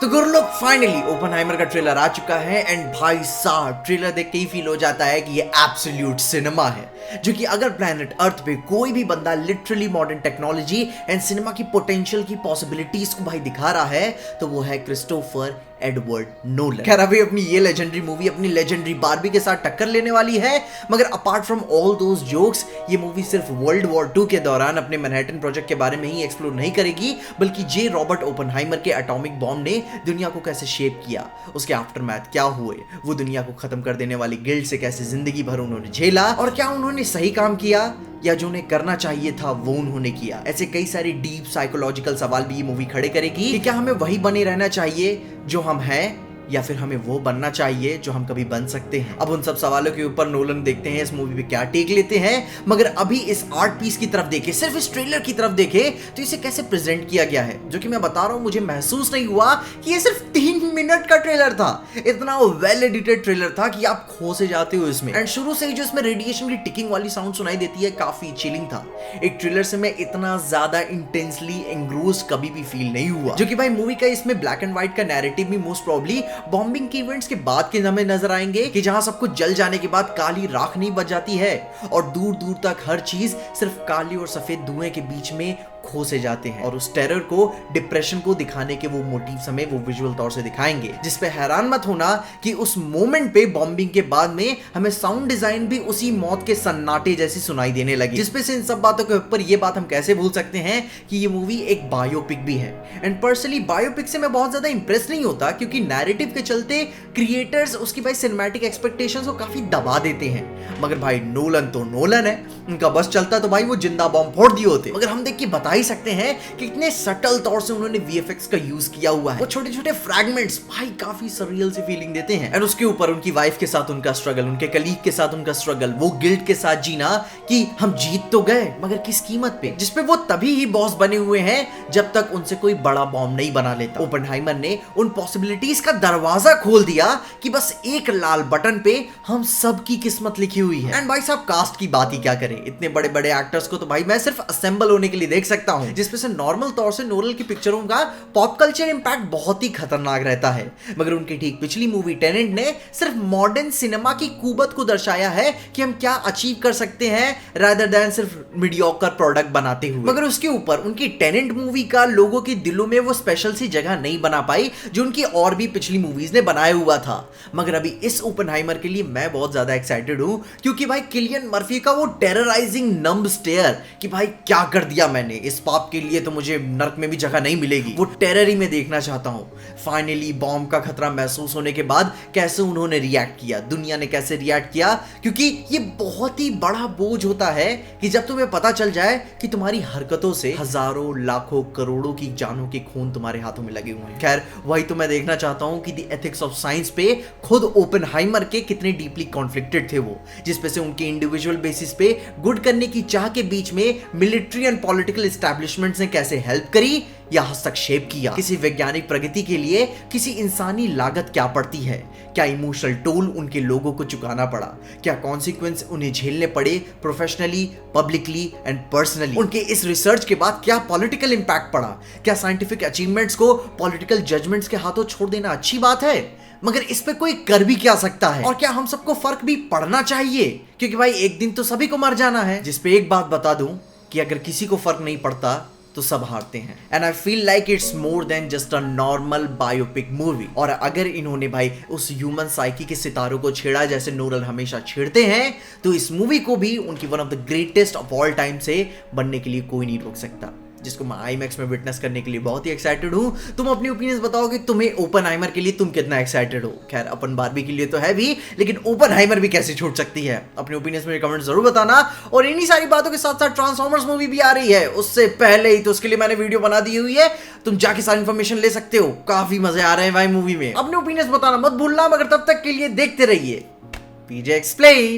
तो गुरु लोग finally Oppenheimer का ट्रेलर आ चुका है एंड भाई साहब ट्रेलर देख के ही फील हो जाता है कि ये एब्सोल्यूट सिनेमा है, जो कि अगर प्लेनेट अर्थ पे कोई भी बंदा literally modern technology and cinema की पोटेंशियल की पॉसिबिलिटीज को भाई दिखा रहा है तो वो है क्रिस्टोफर एडवर्ड नोलन। खैर अभी अपनी ये लेजेंडरी मूवी अपनी लेजेंडरी बार्बी के साथ टक्कर लेने वाली है, मगर apart from all those jokes ये मूवी सिर्फ वर्ल्ड वॉर 2 के दौरान अपने मैनहट्टन प्रोजेक्ट के बारे में ही एक्सप्लोर नहीं करेगी, बल्कि जे रॉबर्ट ओपनहाइमर के एटॉमिक बॉम्ब ने दुनिया को कैसे शेप किया, उसके आफ्टरमैथ क्या हुए, वो दुनिया को खत्म कर देने वाली गिल्ड से कैसे जिंदगी भर उन्होंने झेला और क्या उन्होंने सही काम किया या जो उन्हें करना चाहिए था वो उन्होंने किया। ऐसे कई सारे डीप साइकोलॉजिकल सवाल भी ये मूवी खड़े करेगी कि क्या हमें वही बने रहना चाहिए जो हम हैं या फिर हमें वो बनना चाहिए जो हम कभी बन सकते हैं। अब उन सब सवालों के ऊपर नोलन देखते हैं इस मूवी पे क्या टेक लेते हैं, मगर अभी इस आर्ट पीस की तरफ देखे, सिर्फ इस ट्रेलर की तरफ देखे तो इसे कैसे प्रेजेंट किया गया है, जो कि मैं बता रहा हूं मुझे महसूस नहीं हुआ कि ये सिर्फ 3 मिनट का ट्रेलर था। इतना वेल एडिटेड ट्रेलर था कि आप खो से जाते हो इसमें। एंड शुरू से ही जो इसमें रेडिएशन की टिकिंग वाली साउंड सुनाई देती है काफी चिलिंग था। एक ट्रेलर से मैं इतना ज्यादा इंटेंसली एंग्रोस्ड कभी भी फील नहीं हुआ, जो कि भाई मूवी का इसमें ब्लैक एंड व्हाइट का नैरेटिव भी मोस्ट प्रोबेबली बॉम्बिंग के इवेंट्स के बाद के हमें नजर आएंगे कि जहां सब कुछ जल जाने के बाद काली राख नहीं बच जाती है और दूर दूर तक हर चीज सिर्फ काली और सफेद धुएं के बीच में खो से जाते हैं। और उस टेरर को, डिप्रेशन को दिखाने के वो मोटिव्स हमें वो विजुअल तौर से दिखाएंगे, जिसपे हैरान मत होना कि उस मोमेंट पे बॉम्बिंग के बाद में हमें साउंड डिजाइन भी उसी मौत के सन्नाटे जैसी सुनाई देने लगी, जिसपे से इन सब बातों के ऊपर ये बात हम कैसे भूल सकते हैं कि ये मूवी एक बायोपिक भी है। एंड पर्सनली बायोपिक से मैं बहुत ज्यादा इंप्रेस नहीं होता, क्योंकि नैरेटिव के चलते क्रिएटर्स उसकी भाई सिनेमैटिक एक्सपेक्टेशंस को काफी दबा देते हैं। मगर भाई नोलन तो नोलन है, उनका बस चलता तो भाई वो जिंदा बॉम्ब फोड़ दिए होते। मगर हम देख के बता ही सकते हैं कि कितने सटल तौर से उन्होंने वीएफएक्स का यूज किया हुआ है। वो छोटे छोटे फ्रैगमेंट्स भाई काफी सररियल सी फीलिंग देते हैं। और उसके ऊपर उनकी वाइफ के साथ उनका स्ट्रगल, उनके कलीग के साथ उनका स्ट्रगल, वो गिल्ड के साथ जीना कि हम जीत तो गए मगर किस कीमत पे, जिसपे वो तभी ही बॉस बने हुए हैं जब तक उनसे कोई बड़ा बॉम्ब नहीं बना लेता। ओपनहाइमर ने उन पॉसिबिलिटीज का दरवाजा खोल दिया कि बस एक लाल बटन पे हम सब की किस्मत लिखी हुई है। एंड भाई साहब कास्ट की बात ही क्या करें, इतने बड़े बड़े एक्टर्स को तो भाई मैं सिर्फ असेंबल होने के लिए देख सकता हूं, जिसपे से नॉर्मल तौर से नोलन की पिक्चरों का पॉप कल्चर इंपैक्ट बहुत ही खतरनाक रहता है। मगर उनकी ठीक पिछली मूवी टेनेंट ने सिर्फ मॉडर्न सिनेमा की कुबत को दर्शाया है कि हम क्या अचीव कर सकते हैं रादर देन सिर्फ मीडियोकर प्रोडक्ट बनाते हुए। मगर उसके ऊपर उनकी टेनेंट मूवी का लोगों के दिलों में वो स्पेशल सी जगह नहीं बना पाई जो उनकी और भी पिछली मूवीज ने बनाया हुआ था। मगर अभी इस ओपनहाइमर के लिए मैं बहुत ज्यादा एक्साइटेड हूं, क्योंकि भाई किलियन मर्फी का वो टेरराइजिंग नंब स्टेयर कि भाई क्या कर दिया मैंने, इस पाप के लिए तो मुझे नर्क में भी जगह नहीं मिलेगी, वो टेरर ही मैं देखना चाहता हूं। फाइनली बॉम्ब का खतरा महसूस होने के बाद कैसे उन्होंने रिएक्ट किया, दुनिया ने कैसे रिएक्ट किया, क्योंकि ये बहुत ही बड़ा बोझ होता है कि जब तुम्हें पता चल जाए कि तुम्हारी हरकतों से हजारों लाखों करोड़ों की जानों के खून तुम्हारे हाथों में लगे हुए हैं। खैर वही तो मैं देखना चाहता हूं कि द एथिक्स ऑफ साइंस पे खुद ओपनहाइमर के कितने डीपली कॉन्फ्लिक्टेड थे वो, जिसपे से उनके इंडिविजुअल बेसिस पे गुड करने की चाह के बीच में मिलिट्री एंड पॉलिटिकल एस्टैब्लिशमेंट्स ने कैसे हेल्प करी या हस्तक्षेप किया। किसी वैज्ञानिक प्रगति के लिए किसी इंसानी लागत क्या पड़ती है, क्या इमोशनल टोल उनके लोगों को चुकाना पड़ा, क्या कॉन्सिक्वेंस उन्हें झेलने पड़े प्रोफेशनली, पब्लिकली एंड पर्सनली। उनके इस रिसर्च के बाद क्या पॉलिटिकल इंपैक्ट पड़ा, क्या साइंटिफिक अचीवमेंट्स को पॉलिटिकल जजमेंट्स के हाथों छोड़ देना अच्छी बात है, मगर इस पे कोई कर भी क्या सकता है, और क्या हम सबको फर्क भी पड़ना चाहिए, क्योंकि भाई एक दिन तो सभी को मर जाना है। जिसपे एक बात बता दूं कि अगर किसी को फर्क नहीं पड़ता तो सब हारते हैं। And I feel like it's more than just a normal biopic movie. और अगर इन्होंने भाई उस ह्यूमन साइकी के सितारों को छेड़ा जैसे नोलन हमेशा छेड़ते हैं, तो इस मूवी को भी उनकी one of the greatest of all time से बनने के लिए कोई नहीं रोक सकता, जिसको मैं आईमैक्स में विटनेस करने के लिए बहुत ही एक्साइटेड हूं। तुम अपनी ओपिनियंस बताओ कि तुम्हें ओपनहाइमर के लिए तुम कितना एक्साइटेड हो। खैर अपन बार्बी के लिए तो है भी, लेकिन ओपनहाइमर भी कैसे छूट सकती है, अपनी ओपिनियंस में कमेंट जरूर बताना। और इन्हीं सारी बातों के साथ साथ ट्रांसफॉर्मर्स मूवी भी आ रही है, उससे पहले ही तो उसके लिए मैंने वीडियो बना दी हुई है, तुम जाके सारी इन्फॉर्मेशन ले सकते हो। काफी मजे आ रहे हैं भाई मूवी में, अपने ओपिनियंस बताना मत भूलना। मगर तब तक के लिए देखते रहिए पीजे एक्सप्लेन।